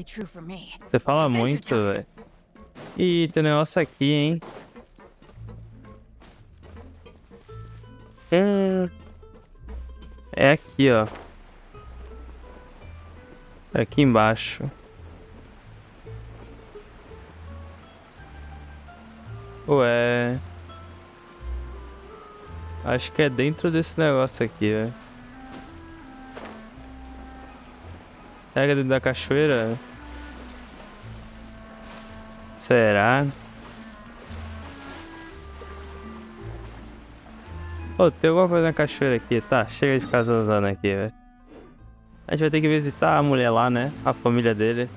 True for me. Você fala muito, velho. Ih, tem um negócio aqui, hein? É aqui, ó. É aqui embaixo. Ué. Acho que é dentro desse negócio aqui, velho. Pega dentro da cachoeira? Será? Pô, tem alguma coisa na cachoeira aqui, tá? Chega de ficar zanzando aqui, velho. A gente vai ter que visitar a mulher lá, né? A família dele.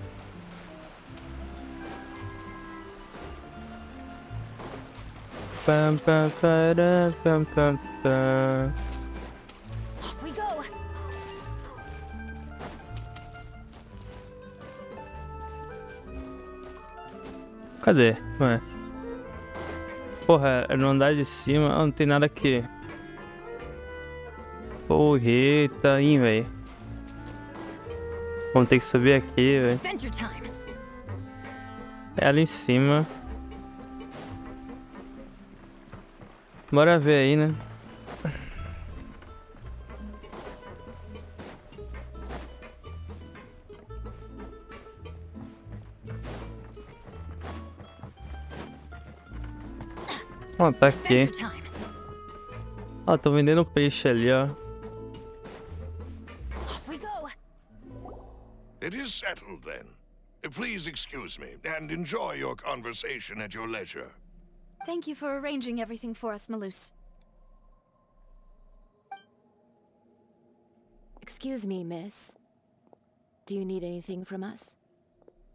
Pam, pam, param, pam, pam, pam. Off we go. Cadê? Ué. Porra, é no andar de cima. Ah, não tem nada aqui. Porreta, hein, velho. Vamos ter que subir aqui, velho. Adventure time. É ali em cima. Bora ver aí, né? Ó, tá aqui. Adventure time. Ó, tô vendendo peixe ali, ó. Off we go. It is settled, then. Please excuse me, and enjoy your conversation at your leisure. Thank you for arranging everything for us, Malus. Excuse me, miss. Do you need anything from us?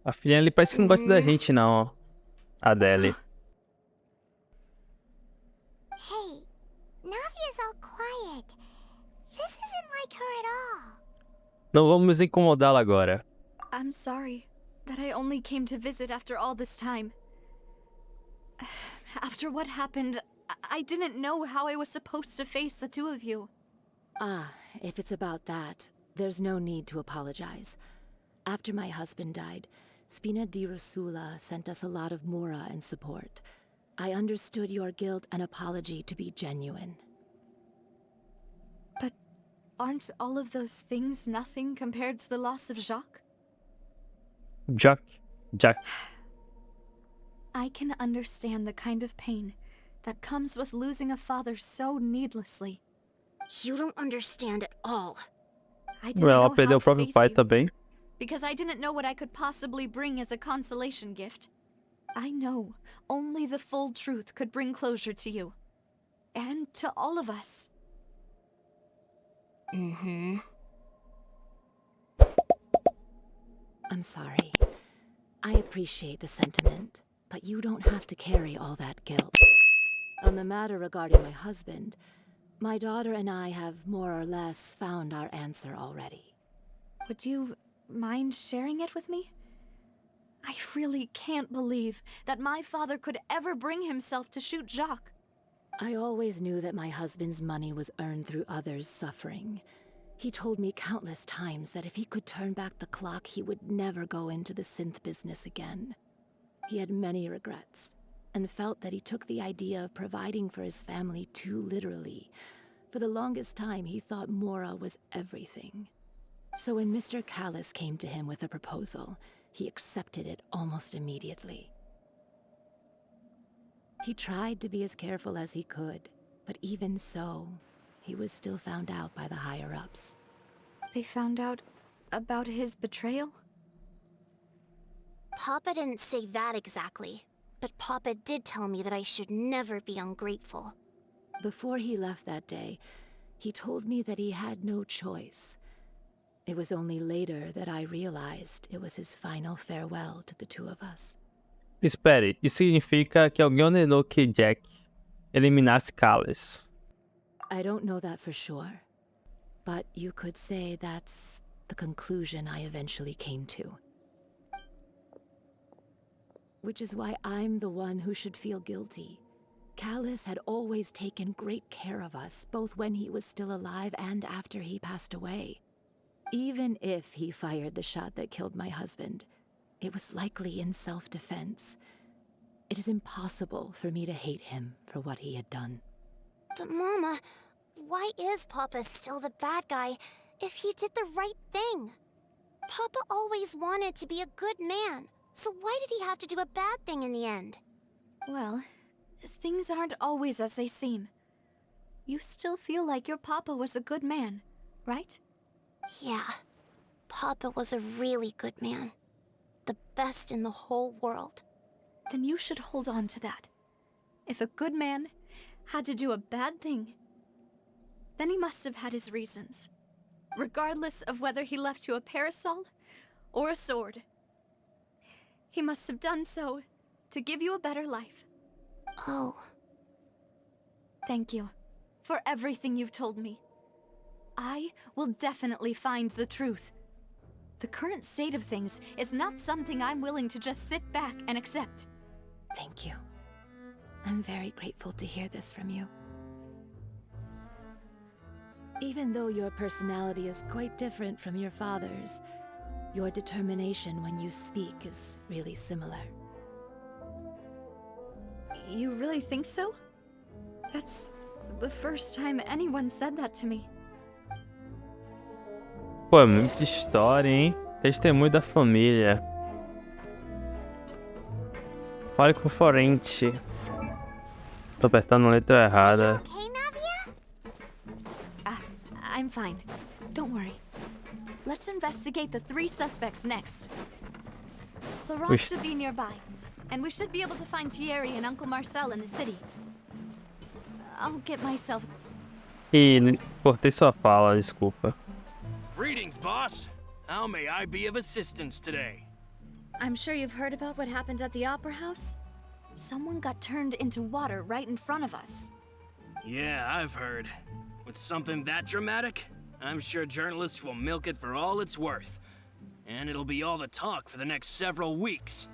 A filhinha ali parece que não gosta da gente, não, ó. A Deli. Hey, Navia's all quiet. This isn't like her at all. Não vamos incomodá-la agora. I'm sorry that I only came to visit after all this time. After what happened, I didn't know how I was supposed to face the two of you. Ah, if it's about that, there's no need to apologize. After my husband died, Spina di Rosula sent us a lot of mora and support. I understood your guilt and apology to be genuine. But aren't all of those things nothing compared to the loss of Jacques? Jack. I can understand the kind of pain that comes with losing a father so needlessly. You don't understand at all. I didn't Ela know perdeu how o to próprio face pai you, também. because I didn't know what I could possibly bring as a consolation gift. I know only the full truth could bring closure to you. And to all of us. Mm-hmm. I'm sorry. I appreciate the sentiment, but you don't have to carry all that guilt. On the matter regarding my husband, my daughter and I have more or less found our answer already. Would you mind sharing it with me? I really can't believe that my father could ever bring himself to shoot Jacques. I always knew that my husband's money was earned through others' suffering. He told me countless times that if he could turn back the clock, he would never go into the synth business again. He had many regrets, and felt that he took the idea of providing for his family too literally. For the longest time, he thought Mora was everything. So when Mr. Callis came to him with a proposal, he accepted it almost immediately. He tried to be as careful as he could, but even so, he was still found out by the higher-ups. They found out about his betrayal? Papa didn't say that exactly, but Papa did tell me that I should never be ungrateful. Before he left that day, he told me that he had no choice. It was only later that I realized it was his final farewell to the two of us. Espere, isso significa que alguém ordenou que Jack eliminasse Callis. I don't know that for sure, but you could say that's the conclusion I eventually came to. Which is why I'm the one who should feel guilty. Callis had always taken great care of us, both when he was still alive and after he passed away. Even if he fired the shot that killed my husband, it was likely in self-defense. It is impossible for me to hate him for what he had done. But Mama, why is Papa still the bad guy if he did the right thing? Papa always wanted to be a good man, so why did he have to do a bad thing in the end? Well, things aren't always as they seem. You still feel like your papa was a good man, right? Yeah, Papa was a really good man. The best in the whole world. Then you should hold on to that. If a good man had to do a bad thing, then he must have had his reasons. Regardless of whether he left you a parasol or a sword. He must have done so to give you a better life. Oh. Thank you for everything you've told me. I will definitely find the truth. The current state of things is not something I'm willing to just sit back and accept. Thank you. I'm very grateful to hear this from you. Even though your personality is quite different from your father's, your determination when you speak is really similar. You really think so? That's the first time anyone said that to me. Pô, é muita história, hein? Testemunho da família. Fale com o Fonte. Tô apertando a letra errada. Okay, Navia? I'm fine. Don't worry. Let's investigate the 3 suspects next. Laurent should be nearby, and we should be able to find Thierry and Uncle Marcel in the city. I'll get myself... Ih, cortei sua fala, desculpa. Greetings, boss. How may I be of assistance today? I'm sure you've heard about what happened at the Opera House. Someone got turned into water right in front of us. Yeah, I've heard. With something that dramatic, I'm sure journalists will milk it for all it's worth. And it'll be all the talk for the next several weeks.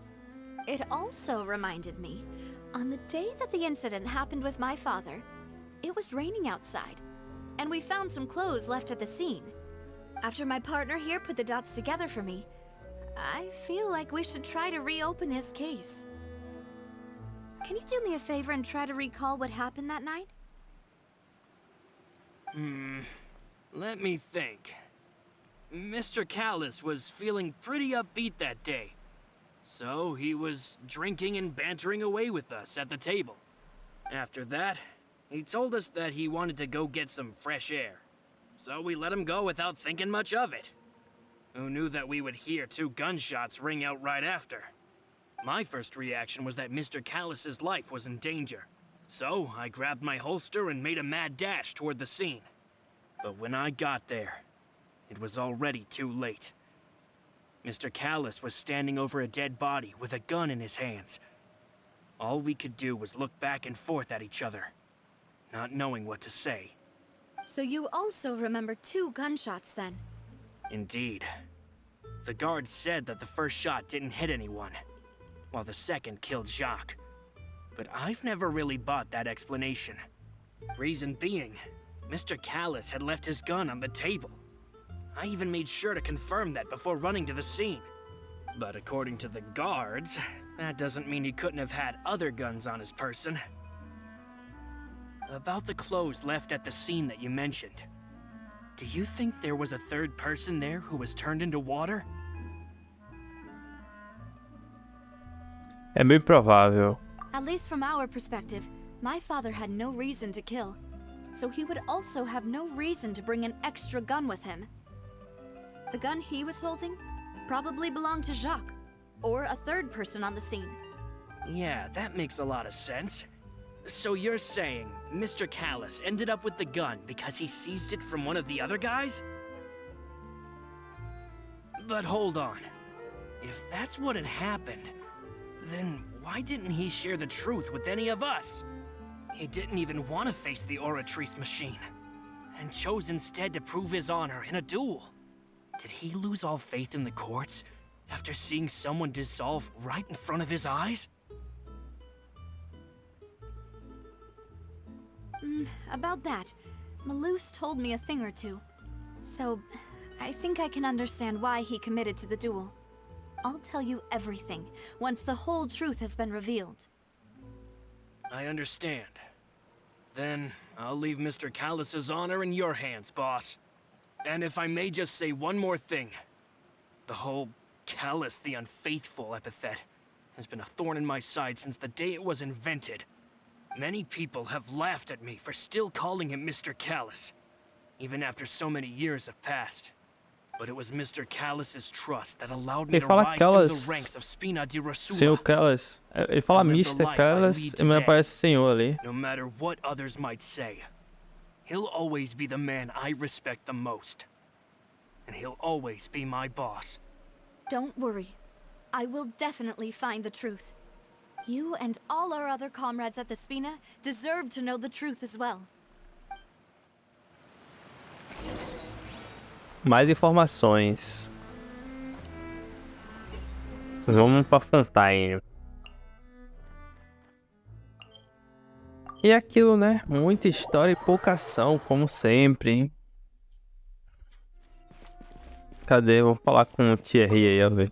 It also reminded me, on the day that the incident happened with my father, it was raining outside, and we found some clothes left at the scene. After my partner here put the dots together for me, I feel like we should try to reopen his case. Can you do me a favor and try to recall what happened that night? Let me think. Mr. Callis was feeling pretty upbeat that day. So he was drinking and bantering away with us at the table. After that, he told us that he wanted to go get some fresh air. So we let him go without thinking much of it. Who knew that we would hear 2 gunshots ring out right after? My first reaction was that Mr. Callis's life was in danger. So I grabbed my holster and made a mad dash toward the scene. But when I got there, it was already too late. Mr. Callis was standing over a dead body with a gun in his hands. All we could do was look back and forth at each other, not knowing what to say. So you also remember 2 gunshots then? Indeed. The guard said that the first shot didn't hit anyone, while the second killed Jacques. But I've never really bought that explanation. Reason being, Mr. Callis had left his gun on the table. I even made sure to confirm that before running to the scene. But according to the guards, that doesn't mean he couldn't have had other guns on his person. About the clothes left at the scene that you mentioned, do you think there was a 3rd person there who was turned into water? É bem provável. At least from our perspective, my father had no reason to kill. So he would also have no reason to bring an extra gun with him. The gun he was holding probably belonged to Jacques, or a 3rd person on the scene. Yeah, that makes a lot of sense. So you're saying Mr. Callis ended up with the gun because he seized it from one of the other guys? But hold on. If that's what had happened, then why didn't he share the truth with any of us? He didn't even want to face the Oratrice machine, and chose instead to prove his honor in a duel. Did he lose all faith in the courts after seeing someone dissolve right in front of his eyes? About that, Malouse told me a thing or two. So, I think I can understand why he committed to the duel. I'll tell you everything once the whole truth has been revealed. I understand. Then I'll leave Mr. Callus's honor in your hands, boss. And if I may just say one more thing. The whole Callus the Unfaithful epithet has been a thorn in my side since the day it was invented. Many people have laughed at me for still calling him Mr. Callus, even after so many years have passed. But it was Mr. Callus's trust that allowed me to rise through the ranks of Spina di Rosula. Senhor Callas. Ele fala Mr. Callas e me aparece senhor ali. No matter what others might say, he'll always be the man I respect the most. And he'll always be my boss. Don't worry. I will definitely find the truth. You and all our other comrades at the Spina deserve to know the truth as well. Mais informações. Vamos pra Fontaine. E é aquilo, né? Muita história e pouca ação, como sempre, hein? Cadê? Vou falar com o Thierry aí, ó, ver.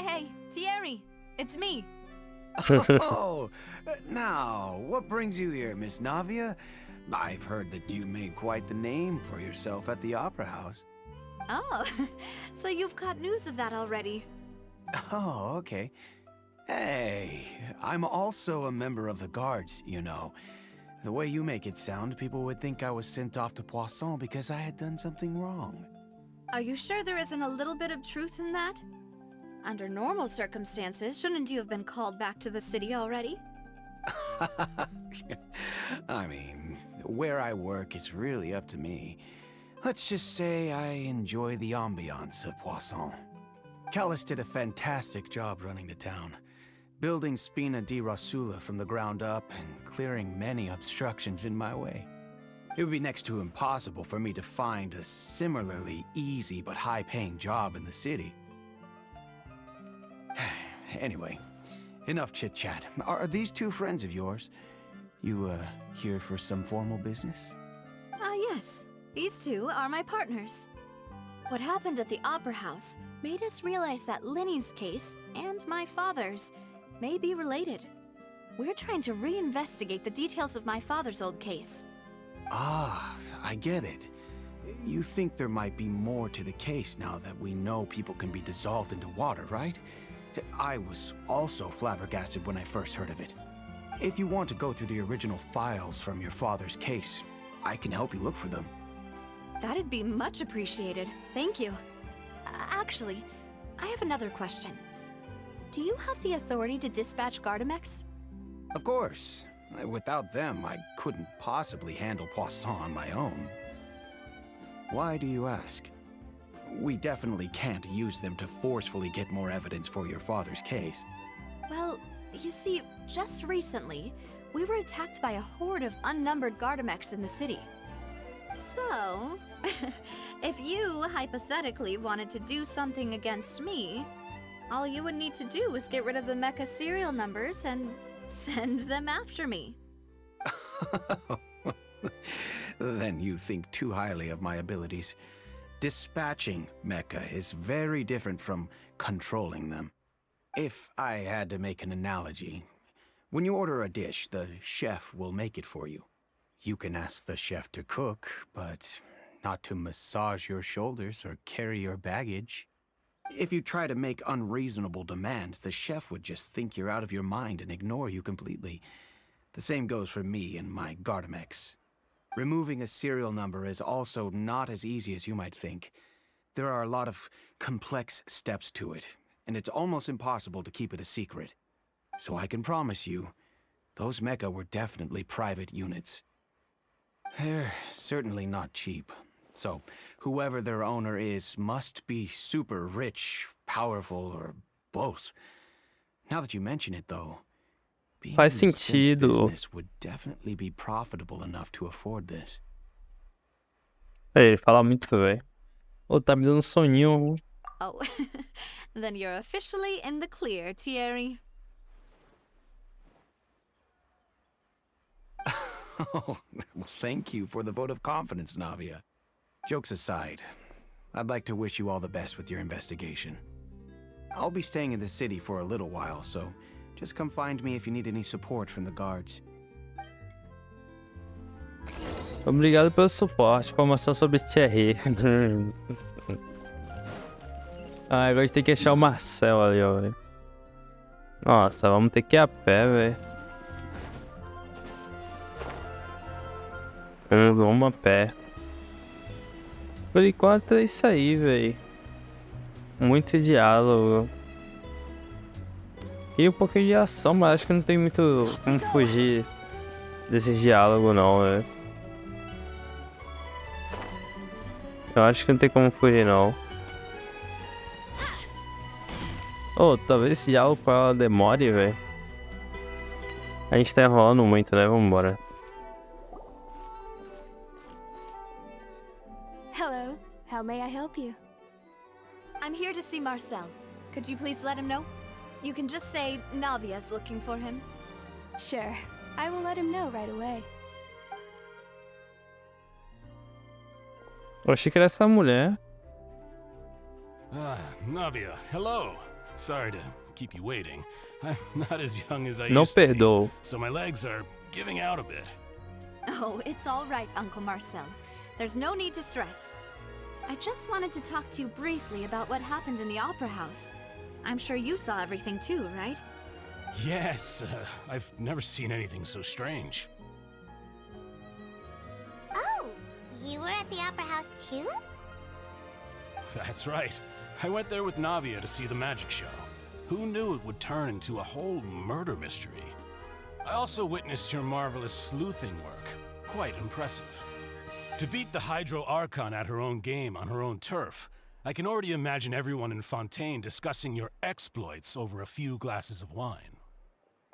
Hey, Thierry, it's me. Oh, now, what brings you here, Miss Navia? I've heard that you made quite the name for yourself at the Opera House. Oh, so you've got news of that already. Oh, okay. Hey, I'm also a member of the Guards, you know. The way you make it sound, people would think I was sent off to Poisson because I had done something wrong. Are you sure there isn't a little bit of truth in that? Under normal circumstances, shouldn't you have been called back to the city already? I mean, where I work is really up to me. Let's just say I enjoy the ambiance of Poisson. Callus did a fantastic job running the town, building Spina di Rosula from the ground up and clearing many obstructions in my way. It would be next to impossible for me to find a similarly easy but high-paying job in the city. Anyway, enough chit-chat. Are these two friends of yours? You, here for some formal business? Yes. These two are my partners. What happened at the Opera House made us realize that Linny's case and my father's may be related. We're trying to reinvestigate the details of my father's old case. Ah, I get it. You think there might be more to the case now that we know people can be dissolved into water, right? I was also flabbergasted when I first heard of it. If you want to go through the original files from your father's case, I can help you look for them. That'd be much appreciated. Thank you. Actually, I have another question. Do you have the authority to dispatch Gardamex? Of course. Without them, I couldn't possibly handle Poisson on my own. Why do you ask? We definitely can't use them to forcefully get more evidence for your father's case. Well, you see, just recently, we were attacked by a horde of unnumbered Gardamex in the city. So, if you hypothetically wanted to do something against me, all you would need to do is get rid of the mecha serial numbers and send them after me. Then you think too highly of my abilities. Dispatching mecha is very different from controlling them. If I had to make an analogy, when you order a dish, the chef will make it for you. You can ask the chef to cook, but not to massage your shoulders or carry your baggage. If you try to make unreasonable demands, the chef would just think you're out of your mind and ignore you completely. The same goes for me and my Gardamex. Removing a serial number is also not as easy as you might think. There are a lot of complex steps to it, and it's almost impossible to keep it a secret. So I can promise you, those mecha were definitely private units. They're certainly not cheap. So, whoever their owner is must be super rich, powerful, or both. Now that you mention it, though, being Faz in the synth sentido. business would definitely be profitable enough to afford this. Ele fala muito, velho. Ô, tá me dando soninho. Oh, then you're officially in the clear, Thierry. Oh, well, thank you for the vote of confidence, Navia. Jokes aside, I'd like to wish you all the best with your investigation. I'll be staying in the city for a little while, so just come find me if you need any support from the guards. Obrigado pelo suporte. Informação sobre Thierry. Ah, agora a gente tem que achar o Marcel ali, ó. Véio. Nossa, vamos ter que ir a pé, velho. Vamos a pé. Por enquanto é isso aí, velho. Muito diálogo. E um pouquinho de ação, mas acho que não tem muito como fugir desse diálogo não, velho. Eu acho que não tem como fugir não. Oh, talvez esse diálogo com ela demore, velho. A gente tá enrolando muito, né? Vambora. Hello. How may I help you? I'm here to see Marcel. Could you please let him know? You can just say Navia's looking for him. Sure. I will let him know right away. Eu achei que era essa mulher. Navia, hello. Sorry to keep you waiting. I'm not as young as I Não used to be, perdoou. so my legs are giving out a bit. Oh, it's all right, Uncle Marcel. There's no need to stress. I just wanted to talk to you briefly about what happened in the Opera House. I'm sure you saw everything too, right? Yes, I've never seen anything so strange. Oh, you were at the Opera House too? That's right. I went there with Navia to see the magic show. Who knew it would turn into a whole murder mystery? I also witnessed your marvelous sleuthing work. Quite impressive. To beat the Hydro Archon at her own game on her own turf, I can already imagine everyone in Fontaine discussing your exploits over a few glasses of wine.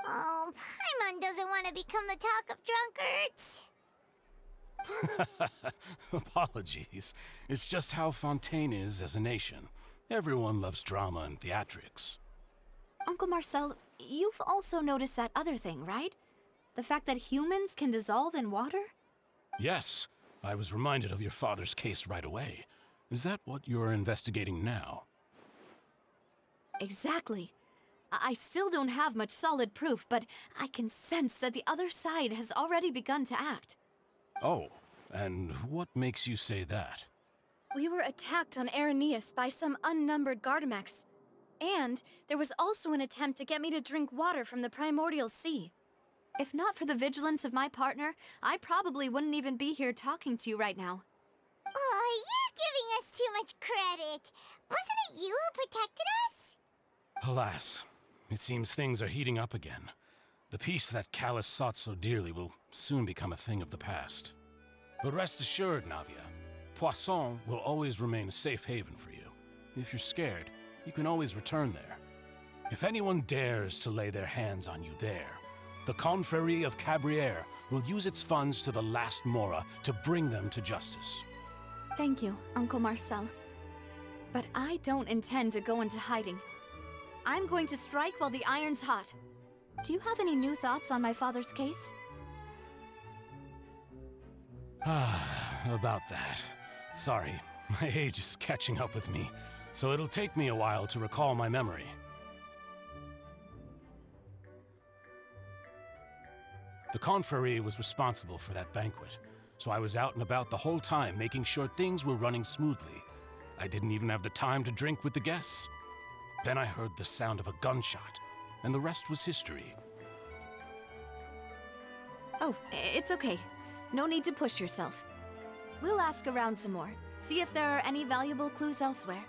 Oh, Paimon doesn't want to become the talk of drunkards. Apologies. It's just how Fontaine is as a nation. Everyone loves drama and theatrics. Uncle Marcel, you've also noticed that other thing, right? The fact that humans can dissolve in water? Yes, I was reminded of your father's case right away. Is that what you're investigating now? Exactly. I still don't have much solid proof, but I can sense that the other side has already begun to act. Oh, and what makes you say that? We were attacked on Araneus by some unnumbered Gardamex. And there was also an attempt to get me to drink water from the primordial sea. If not for the vigilance of my partner, I probably wouldn't even be here talking to you right now. Oh, you're giving us too much credit. Wasn't it you who protected us? Alas, it seems things are heating up again. The peace that Callus sought so dearly will soon become a thing of the past. But rest assured, Navia, Poisson will always remain a safe haven for you. If you're scared, you can always return there. If anyone dares to lay their hands on you there, the Confrérie of Cabrières will use its funds to the last Mora to bring them to justice. Thank you, Uncle Marcel. But I don't intend to go into hiding. I'm going to strike while the iron's hot. Do you have any new thoughts on my father's case? About that. Sorry, my age is catching up with me, so it'll take me a while to recall my memory. The Confrérie was responsible for that banquet, so I was out and about the whole time making sure things were running smoothly. I didn't even have the time to drink with the guests. Then I heard the sound of a gunshot, and the rest was history. Oh, it's okay. No need to push yourself. We'll ask around some more, see if there are any valuable clues elsewhere.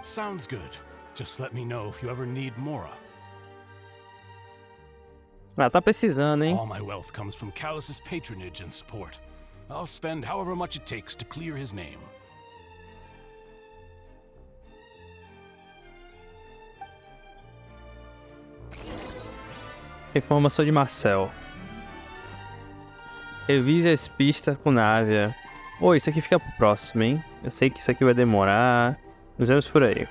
Sounds good. Just let me know if you ever need Mora. Ah, tá precisando, hein? All my wealth comes from Callus's patronage and support. I'll spend however much it takes to clear his name. Informação de Marcel. Revise as pistas com Navia. Oi, isso aqui fica pro próximo, hein? Eu sei que isso aqui vai demorar. Nos vemos por aí.